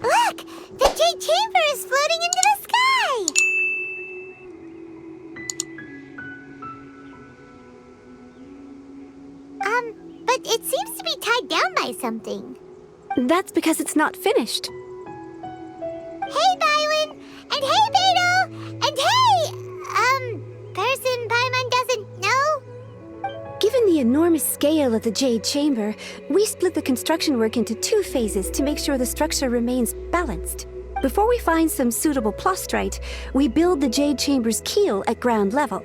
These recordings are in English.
Look! The Jade Chamber is floating into the sky! But it seems to be tied down by something. That's because it's not finished. Hey, Bylin! And hey, Beidou! And hey! Person Paimon doesn't know? Given the enormous scale of the Jade Chamber, we split the construction work into 2 phases to make sure the structure remains balanced. Before we find some suitable plastrite, we build the Jade Chamber's keel at ground level.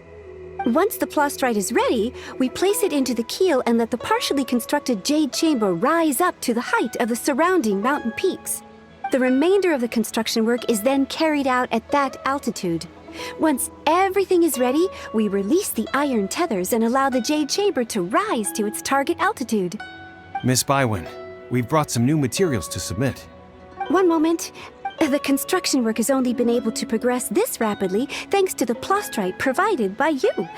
Once the plastrite is ready, we place it into the keel and let the partially constructed Jade Chamber rise up to the height of the surrounding mountain peaks. The remainder of the construction work is then carried out at that altitude. Once everything is ready, we release the iron tethers and allow the Jade Chamber to rise to its target altitude. Miss Bywin, we've brought some new materials to submit. One moment. The construction work has only been able to progress this rapidly thanks to the plastrite provided by you.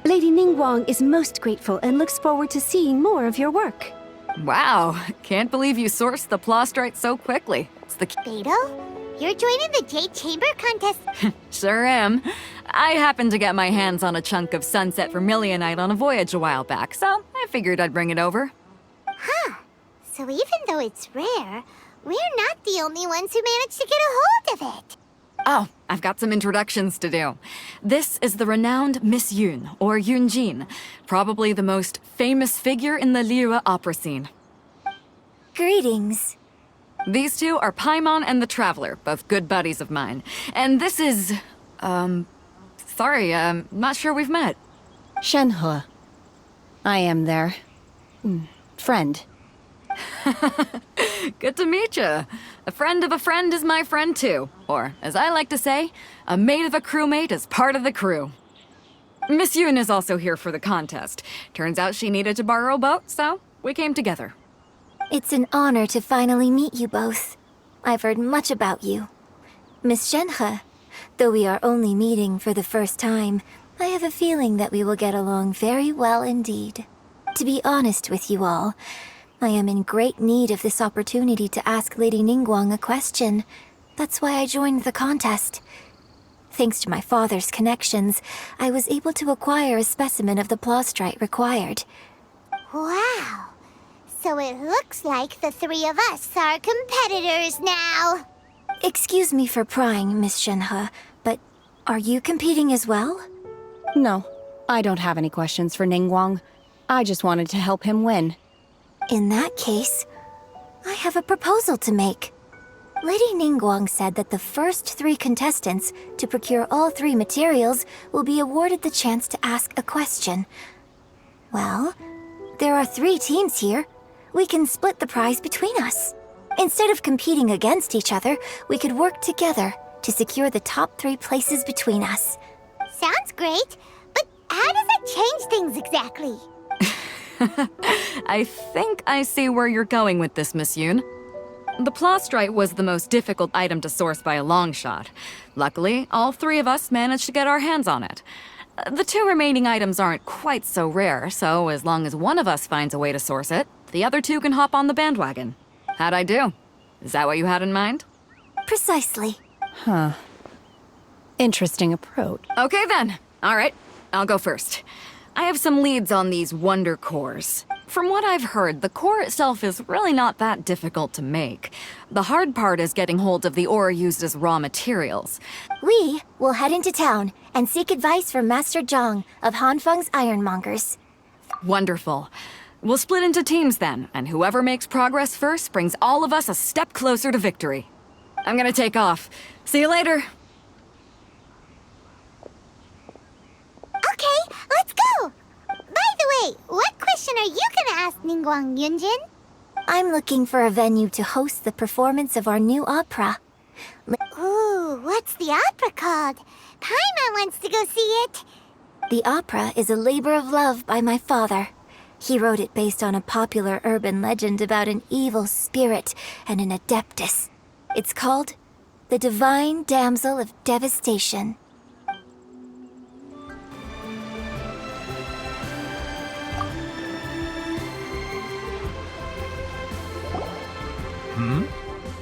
Lady Ningguang is most grateful and looks forward to seeing more of your work. Wow, can't believe you sourced the plastrite so quickly. It's the Beidou? You're joining the Jade Chamber contest? Sure am. I happened to get my hands on a chunk of sunset vermilionite on a voyage a while back, so I figured I'd bring it over. Huh. So even though it's rare, we're not the only ones who managed to get a hold of it. Oh, I've got some introductions to do. This is the renowned Miss Yun, or Yun Jin, probably the most famous figure in the Liyue opera scene. Greetings. These two are Paimon and the Traveler, both good buddies of mine. And this is... sorry, not sure we've met. Shenhe. I am their... friend. Good to meet you. A friend of a friend is my friend too. Or, as I like to say, a mate of a crewmate is part of the crew. Miss Yun is also here for the contest. Turns out she needed to borrow a boat, so we came together. It's an honor to finally meet you both. I've heard much about you. Miss Shenhe, though we are only meeting for the first time, I have a feeling that we will get along very well indeed. To be honest with you all, I am in great need of this opportunity to ask Lady Ningguang a question. That's why I joined the contest. Thanks to my father's connections, I was able to acquire a specimen of the plastrite required. Wow! So it looks like the 3 of us are competitors now. Excuse me for prying, Miss Shenhe, but are you competing as well? No, I don't have any questions for Ningguang. I just wanted to help him win. In that case, I have a proposal to make. Lady Ningguang said that the first 3 contestants to procure all 3 materials will be awarded the chance to ask a question. Well, there are 3 teams here. We can split the prize between us. Instead of competing against each other, we could work together to secure the top 3 places between us. Sounds great, but how does that change things exactly? I think I see where you're going with this, Miss Yun. The plastrite was the most difficult item to source by a long shot. Luckily, all 3 of us managed to get our hands on it. The 2 remaining items aren't quite so rare, so as long as one of us finds a way to source it, the other 2 can hop on the bandwagon. How'd I do? Is that what you had in mind? Precisely. Huh. Interesting approach. Okay then. All right, I'll go first. I have some leads on these wonder cores. From what I've heard, the core itself is really not that difficult to make. The hard part is getting hold of the ore used as raw materials. We will head into town and seek advice from Master Zhang of Hanfeng's ironmongers. Wonderful. We'll split into teams then, and whoever makes progress first brings all of us a step closer to victory. I'm gonna take off. See you later. Okay, let's go! By the way, what question are you gonna ask Ningguang, Yun Jin? I'm looking for a venue to host the performance of our new opera. Ooh, what's the opera called? Paimon wants to go see it. The opera is a labor of love by my father. He wrote it based on a popular urban legend about an evil spirit and an adeptus. It's called The Divine Damsel of Devastation.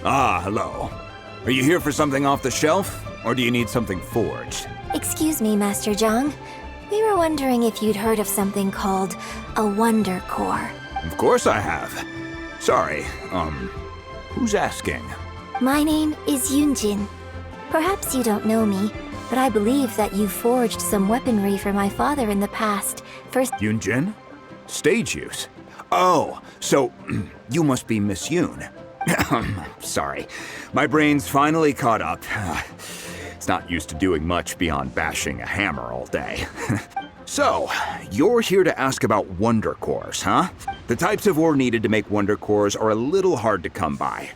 Ah, hello. Are you here for something off the shelf, or do you need something forged? Excuse me, Master Zhang. We were wondering if you'd heard of something called a Wonder Core. Of course I have. Sorry, who's asking? My name is Yun Jin. Perhaps you don't know me, but I believe that you forged some weaponry for my father in the past. First, Yun Jin? Stage use? Oh, so you must be Miss Yun. Sorry, my brain's finally caught up. It's not used to doing much beyond bashing a hammer all day. So, you're here to ask about Wonder Cores, huh? The types of ore needed to make Wonder Cores are a little hard to come by.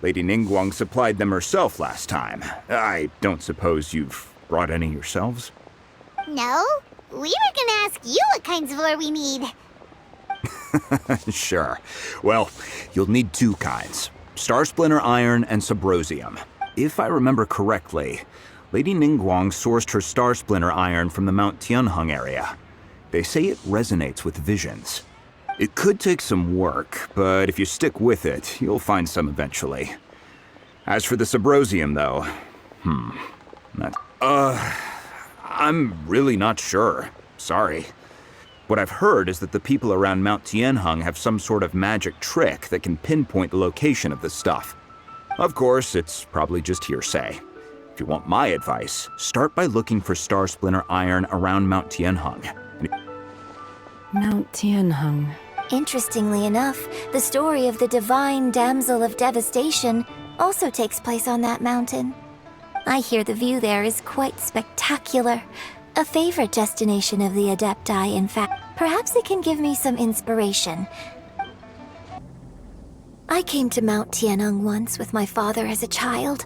Lady Ningguang supplied them herself last time. I don't suppose you've brought any yourselves? No, we were gonna ask you what kinds of ore we need. Sure. Well, you'll need two kinds. Starsplinter Iron and Subrosium. If I remember correctly, Lady Ningguang sourced her Starsplinter Iron from the Mount Tianheng area. They say it resonates with visions. It could take some work, but if you stick with it, you'll find some eventually. As for the Subrosium, though, I'm really not sure. Sorry. What I've heard is that the people around Mount Tianheng have some sort of magic trick that can pinpoint the location of the stuff. Of course, it's probably just hearsay. If you want my advice, start by looking for Starsplinter Iron around Mount Tianheng. Mount Tianheng. interestingly enough, the story of the divine damsel of devastation also takes place on that mountain. I hear the view there is quite spectacular. A favorite destination of the Adepti, in fact. Perhaps it can give me some inspiration. I came to Mount Tianheng once with my father as a child.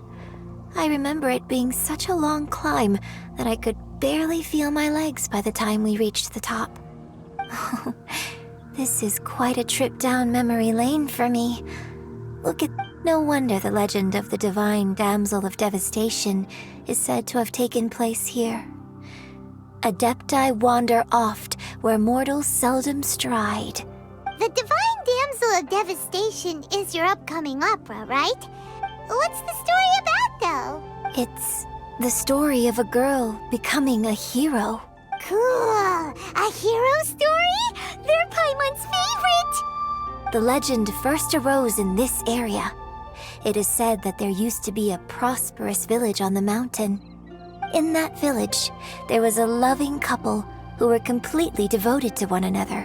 I remember it being such a long climb that I could barely feel my legs by the time we reached the top. This is quite a trip down memory lane for me. Look at... No wonder the legend of the divine damsel of devastation is said to have taken place here. Adepti wander oft where mortals seldom stride. The Divine Damsel of Devastation is your upcoming opera, right? What's the story about, though? It's the story of a girl becoming a hero. Cool! A hero story? They're Paimon's favorite! The legend first arose in this area. It is said that there used to be a prosperous village on the mountain. In that village, there was a loving couple who were completely devoted to one another.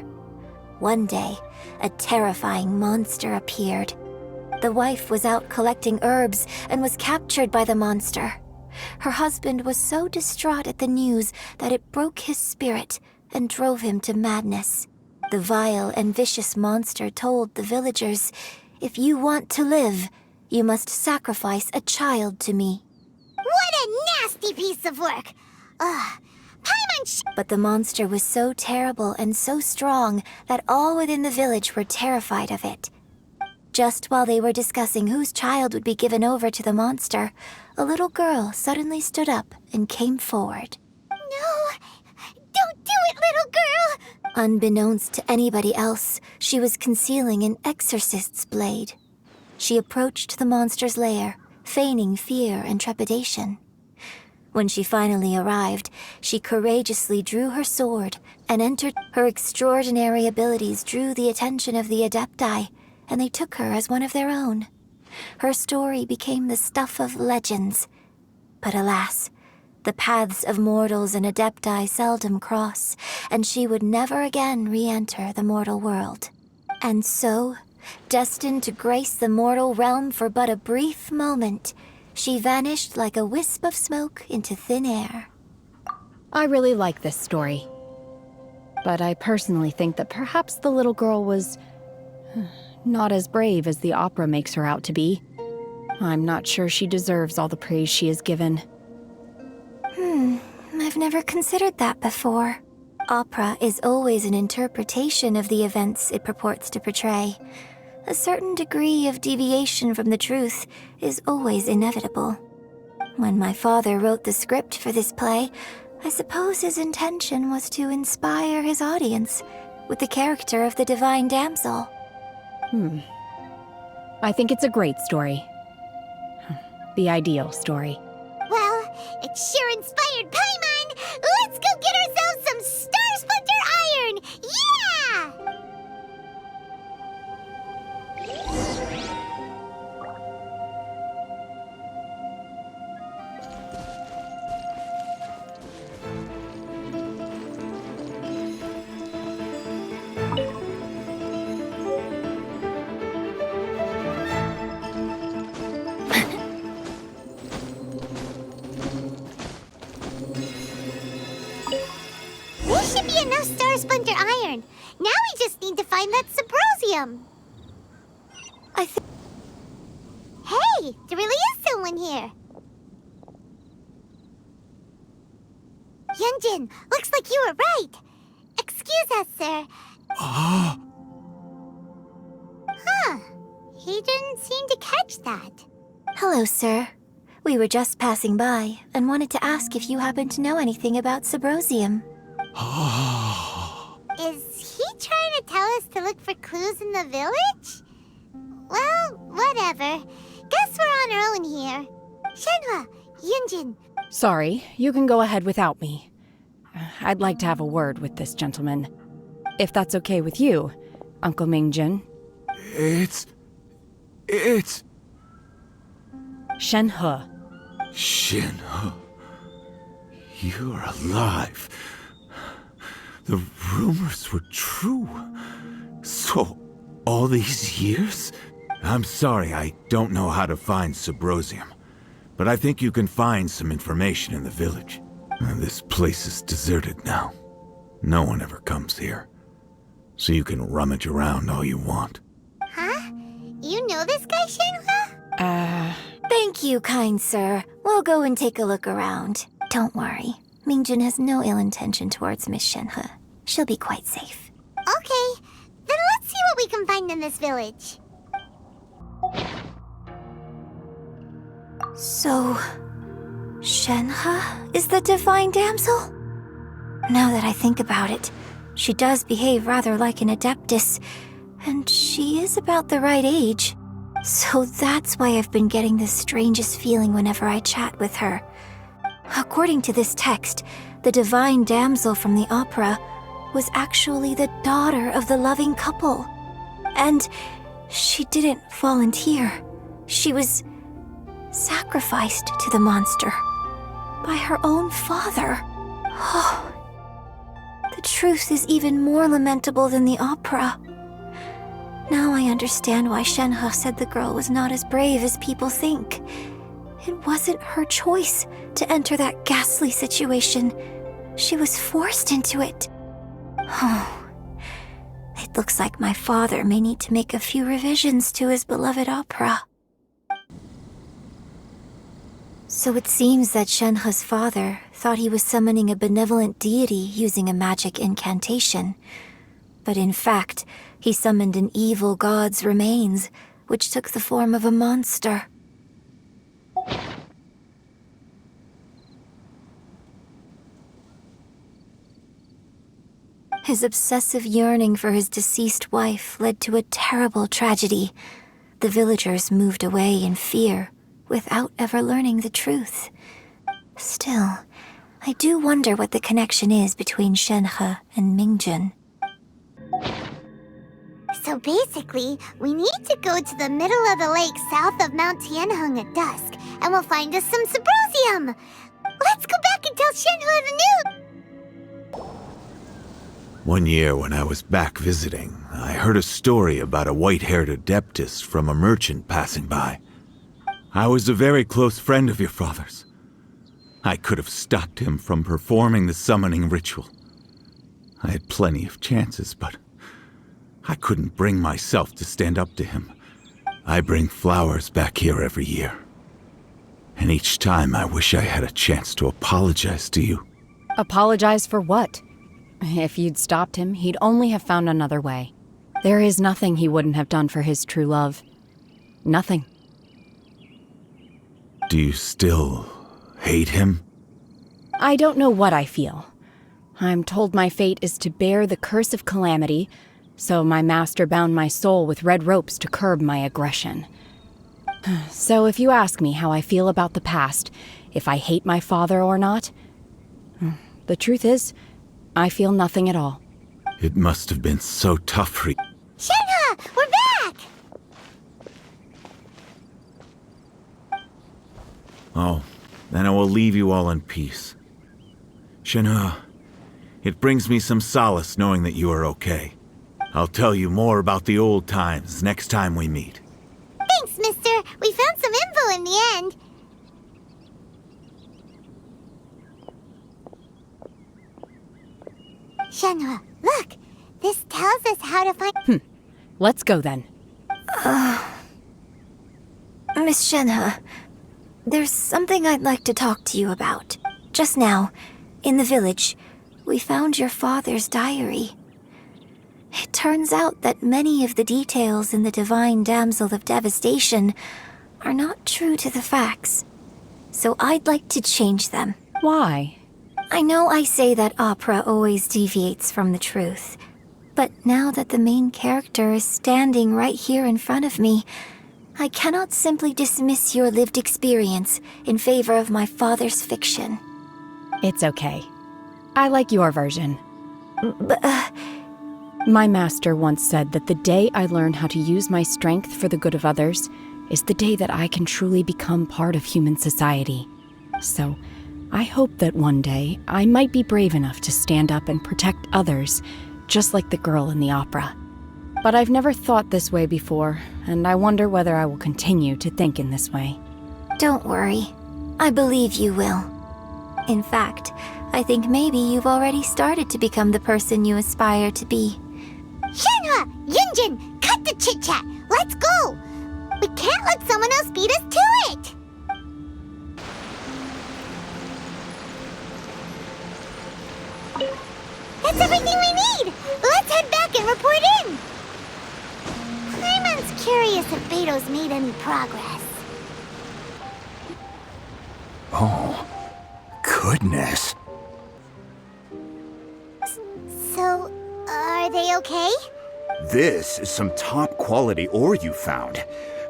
One day, a terrifying monster appeared. The wife was out collecting herbs and was captured by the monster. Her husband was so distraught at the news that it broke his spirit and drove him to madness. The vile and vicious monster told the villagers, "If you want to live, you must sacrifice a child to me." What a nasty piece of work! Ugh. Paimon But the monster was so terrible and so strong that all within the village were terrified of it. Just while they were discussing whose child would be given over to the monster, a little girl suddenly stood up and came forward. No! Don't do it, little girl! Unbeknownst to anybody else, she was concealing an exorcist's blade. She approached the monster's lair, feigning fear and trepidation. When she finally arrived, she courageously drew her sword and entered. Her extraordinary abilities drew the attention of the Adepti, and they took her as one of their own. Her story became the stuff of legends. But alas, the paths of mortals and Adepti seldom cross, and she would never again re-enter the mortal world. And so, destined to grace the mortal realm for but a brief moment, she vanished like a wisp of smoke into thin air. I really like this story. But I personally think that perhaps the little girl was not as brave as the opera makes her out to be. I'm not sure she deserves all the praise she is given. I've never considered that before. Opera is always an interpretation of the events it purports to portray. A certain degree of deviation from the truth is always inevitable. When my father wrote the script for this play, I suppose his intention was to inspire his audience with the character of the divine damsel. I think it's a great story. the ideal story. Well, it sure inspired Paimon! Let's go get ourselves some Starsplinter Iron! Yeah! This should be enough Starsplinter Iron. Now we just need to find that Symposium. I think... Hey, there really is someone here. Yun Jin, looks like you were right. Excuse us, sir. Huh. He didn't seem to catch that. Hello, sir. We were just passing by and wanted to ask if you happen to know anything about Symposium. Is he trying to tell us to look for clues in the village? Well, whatever. Guess we're on our own here. Shenhe, Yun Jin. Sorry, you can go ahead without me. I'd like to have a word with this gentleman. If that's okay with you, Uncle Mingjin. It's... Shenhe. Shenhe. You're alive. The rumors were true. So, all these years? I'm sorry, I don't know how to find Symposium. But I think you can find some information in the village. This place is deserted now. No one ever comes here. So you can rummage around all you want. Huh? You know this guy, Shenhe? Thank you, kind sir. We'll go and take a look around. Don't worry. Mingjin has no ill intention towards Miss Shenhe. She'll be quite safe. Okay, then let's see what we can find in this village. So... Shenhe is the divine damsel? Now that I think about it, she does behave rather like an adeptus, and she is about the right age. So that's why I've been getting the strangest feeling whenever I chat with her. According to this text, the divine damsel from the opera was actually the daughter of the loving couple. And she didn't volunteer. She was sacrificed to the monster by her own father. Oh, the truth is even more lamentable than the opera. Now I understand why Shenhe said the girl was not as brave as people think. It wasn't her choice to enter that ghastly situation. She was forced into it. Oh, it looks like my father may need to make a few revisions to his beloved opera. So it seems that Shenhe's father thought he was summoning a benevolent deity using a magic incantation. But in fact, he summoned an evil god's remains, which took the form of a monster. His obsessive yearning for his deceased wife led to a terrible tragedy. The villagers moved away in fear, without ever learning the truth. Still, I do wonder what the connection is between Shenhe and Mingjin. So basically, we need to go to the middle of the lake south of Mount Tianheng at dusk, and we'll find us some Symposium! Let's go back and tell Shenhe the news! One year when I was back visiting, I heard a story about a white-haired adeptus from a merchant passing by. I was a very close friend of your father's. I could have stopped him from performing the summoning ritual. I had plenty of chances, but I couldn't bring myself to stand up to him. I bring flowers back here every year. And each time I wish I had a chance to apologize to you. Apologize for what? If you'd stopped him, he'd only have found another way. There is nothing he wouldn't have done for his true love. Nothing. Do you still hate him? I don't know what I feel. I'm told my fate is to bear the curse of calamity, so my master bound my soul with red ropes to curb my aggression. So if you ask me how I feel about the past, if I hate my father or not, the truth is, I feel nothing at all. It must have been so tough for you. Shenhe, we're back! Oh, then I will leave you all in peace. Shenhe, it brings me some solace knowing that you are okay. I'll tell you more about the old times next time we meet. Thanks, mister. We found some info in the end. Shenhe, look! This tells us how to find... Let's go then. Miss Shenhe, there's something I'd like to talk to you about. Just now, in the village, we found your father's diary. It turns out that many of the details in the Divine Damsel of Devastation are not true to the facts. So I'd like to change them. Why? I know I say that opera always deviates from the truth, but now that the main character is standing right here in front of me, I cannot simply dismiss your lived experience in favor of my father's fiction. It's okay. I like your version. But, My master once said that the day I learn how to use my strength for the good of others is the day that I can truly become part of human society. So, I hope that one day I might be brave enough to stand up and protect others, just like the girl in the opera. But I've never thought this way before, and I wonder whether I will continue to think in this way. don't worry. I believe you will. In fact, I think maybe you've already started to become the person you aspire to be. Shenhe! Yun Jin! Cut the chit-chat! Let's go! We can't let someone else beat us to it! That's everything we need! Let's head back and report in! Clayman's curious if Beidou's made any progress. Oh, goodness. So, are they okay? This is some top-quality ore you found.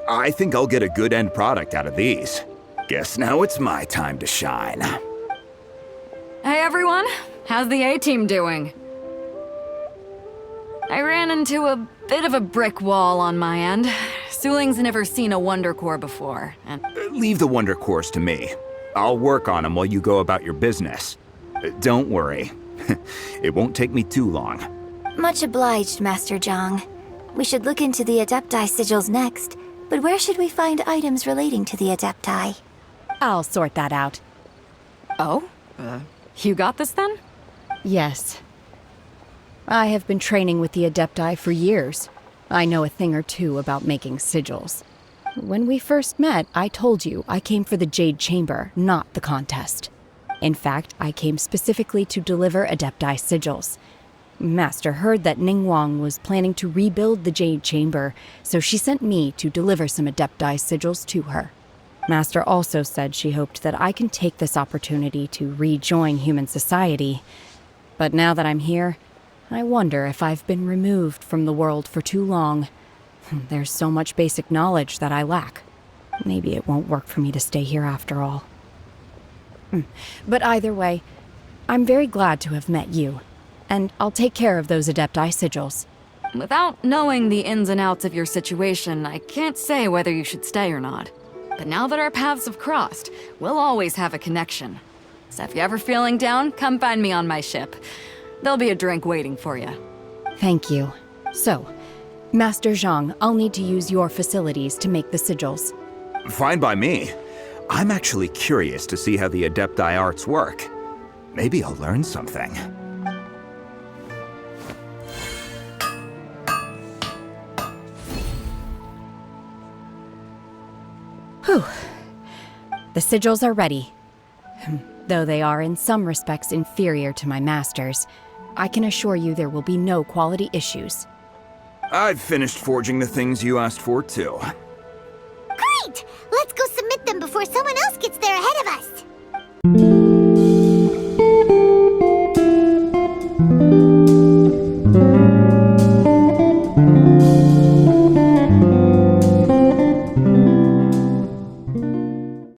I think I'll get a good end product out of these. Guess now it's my time to shine. Hey everyone, how's the A-team doing? I ran into a bit of a brick wall on my end. Suling's never seen a Wonder Core before, and... Leave the Wonder Cores to me. I'll work on them while you go about your business. Don't worry. It won't take me too long. Much obliged, Master Zhang. We should look into the Adepti sigils next, but where should we find items relating to the Adepti? I'll sort that out. Oh? You got this then? Yes. I have been training with the Adepti for years. I know a thing or two about making sigils. When we first met, I told you I came for the Jade Chamber, not the contest. In fact, I came specifically to deliver Adepti sigils. Master heard that Ningguang was planning to rebuild the Jade Chamber, so she sent me to deliver some Adepti sigils to her. Master also said she hoped that I can take this opportunity to rejoin human society. But now that I'm here, I wonder if I've been removed from the world for too long. There's so much basic knowledge that I lack. Maybe it won't work for me to stay here after all. But either way, I'm very glad to have met you. And I'll take care of those Adepti sigils. Without knowing the ins and outs of your situation, I can't say whether you should stay or not. But now that our paths have crossed, we'll always have a connection. So if you're ever feeling down, come find me on my ship. There'll be a drink waiting for you. Thank you. So, Master Zhang, I'll need to use your facilities to make the sigils. Fine by me. I'm actually curious to see how the Adepti arts work. Maybe I'll learn something. Whew. The sigils are ready. Though they are in some respects inferior to my master's, I can assure you there will be no quality issues. I've finished forging the things you asked for, too. Great! Let's go submit them before someone else gets there ahead